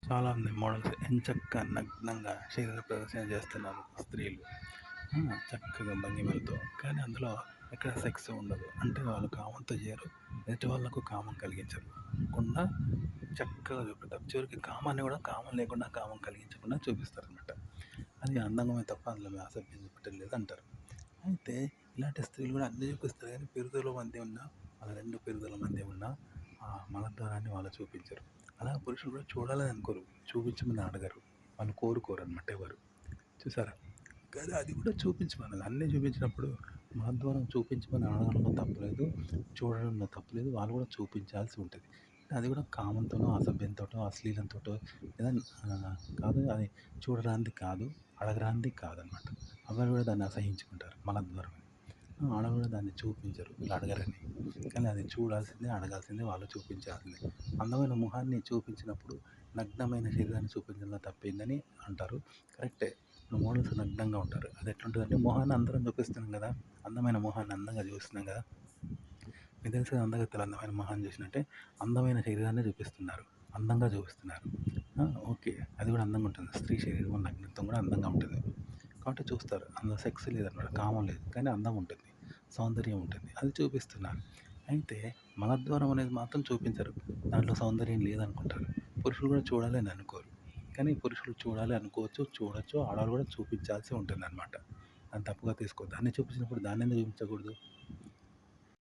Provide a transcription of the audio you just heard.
చాలా ఉన్నాయి మోడల్స్ ఎంచక్కా నగ్నంగా శరీర ప్రదర్శన చేస్తున్నారు స్త్రీలు. చక్కగా భంగిమలతో. కానీ అందులో ఎక్కడ సెక్స్ ఉండదు. అంటే వాళ్ళు కామంతో చేయరు. ఎదుటి వాళ్ళకు కామం కలిగించరు. కుండా చక్కగా చూపెడతారు. చివరికి కామాన్ని కూడా కామం లేకుండా కామం కలిగించకుండా చూపిస్తారనమాట. అది అందంగమే తప్ప అందులో అసభ్యం చూపెట్టడం లేదంటారు. అయితే ఇలాంటి స్త్రీలు కూడా అన్నీ చూపిస్తారు కానీ పిరుదుల మధ్య ఉన్న వాళ్ళ 2 పిరుదుల మధ్య ఉన్న ఆ మలద్వారాన్ని వాళ్ళు చూపించరు. అలా పురుషులు కూడా చూడాలని అనుకోరు. చూపించమని అడగరు. వాళ్ళు కోరుకోరనమాట ఎవరు. చూసారా? కానీ అది కూడా చూపించమన్నది. అన్నీ చూపించినప్పుడు మలద్వారం చూపించమని అడగడంలో తప్పులేదు. చూడడంలో తప్పులేదు. వాళ్ళు కూడా చూపించాల్సి ఉంటుంది. అది కూడా కామంతోనో, అసభ్యంతోటో, అశ్లీలంతోటో లేదా కాదు అది చూడరానిది కాదు, అడగరానిది కాదనమాట. అబ్బాయిలు కూడా దాన్ని అసహించుకుంటారు మలద్వారం అని. ఆడవాళ్ళు కూడా దాన్ని చూపించరు వీళ్ళు అడగరని. కానీ అది చూడాల్సిందే, అడగాల్సిందే, వాళ్ళు చూపించాల్సిందే. అందమైన మొహాన్ని చూపించినప్పుడు నగ్నమైన శరీరాన్ని చూపించడంలో తప్పేందని అంటారు. కరెక్టే. ఇప్పుడు మోడల్స్ నగ్నంగా ఉంటారు. అది ఎట్లుంటుందంటే మొహాన్ని అందరం చూపిస్తున్నాం కదా! అందమైన మొహాన్ని అందంగా చూస్తున్నాం కదా! మీకు తెలుసు కదా అందగత్తెలు అందమైన మొహాన్ని చూసినట్టే అందమైన శరీరాన్ని చూపిస్తున్నారు. అందంగా చూపిస్తున్నారు. ఓకే. అది కూడా అందంగా ఉంటుంది. స్త్రీ శరీరం నగ్నత్వం కూడా అందంగా ఉంటుంది. కాబట్టి చూస్తారు. అందులో సెక్స్ లేదనమాట. కామం లేదు. కానీ అందం ఉంటుంది. సౌందర్యం ఉంటుంది. అది చూపిస్తున్నారు. అయితే మలద్వారం అనేది మాత్రం చూపించరు. దాంట్లో సౌందర్యం లేదనుకుంటారు. పురుషులు కూడా చూడాలి అని అనుకోరు. కానీ పురుషులు చూడాలి అనుకోవచ్చు, చూడొచ్చు, ఆడవాళ్ళు కూడా చూపించాల్సి ఉంటుందన్నమాట. దాన్ని తప్పుగా తీసుకోవద్దు. దాన్ని చూపించినప్పుడు దాన్ని ఎందుకు చూపించకూడదు?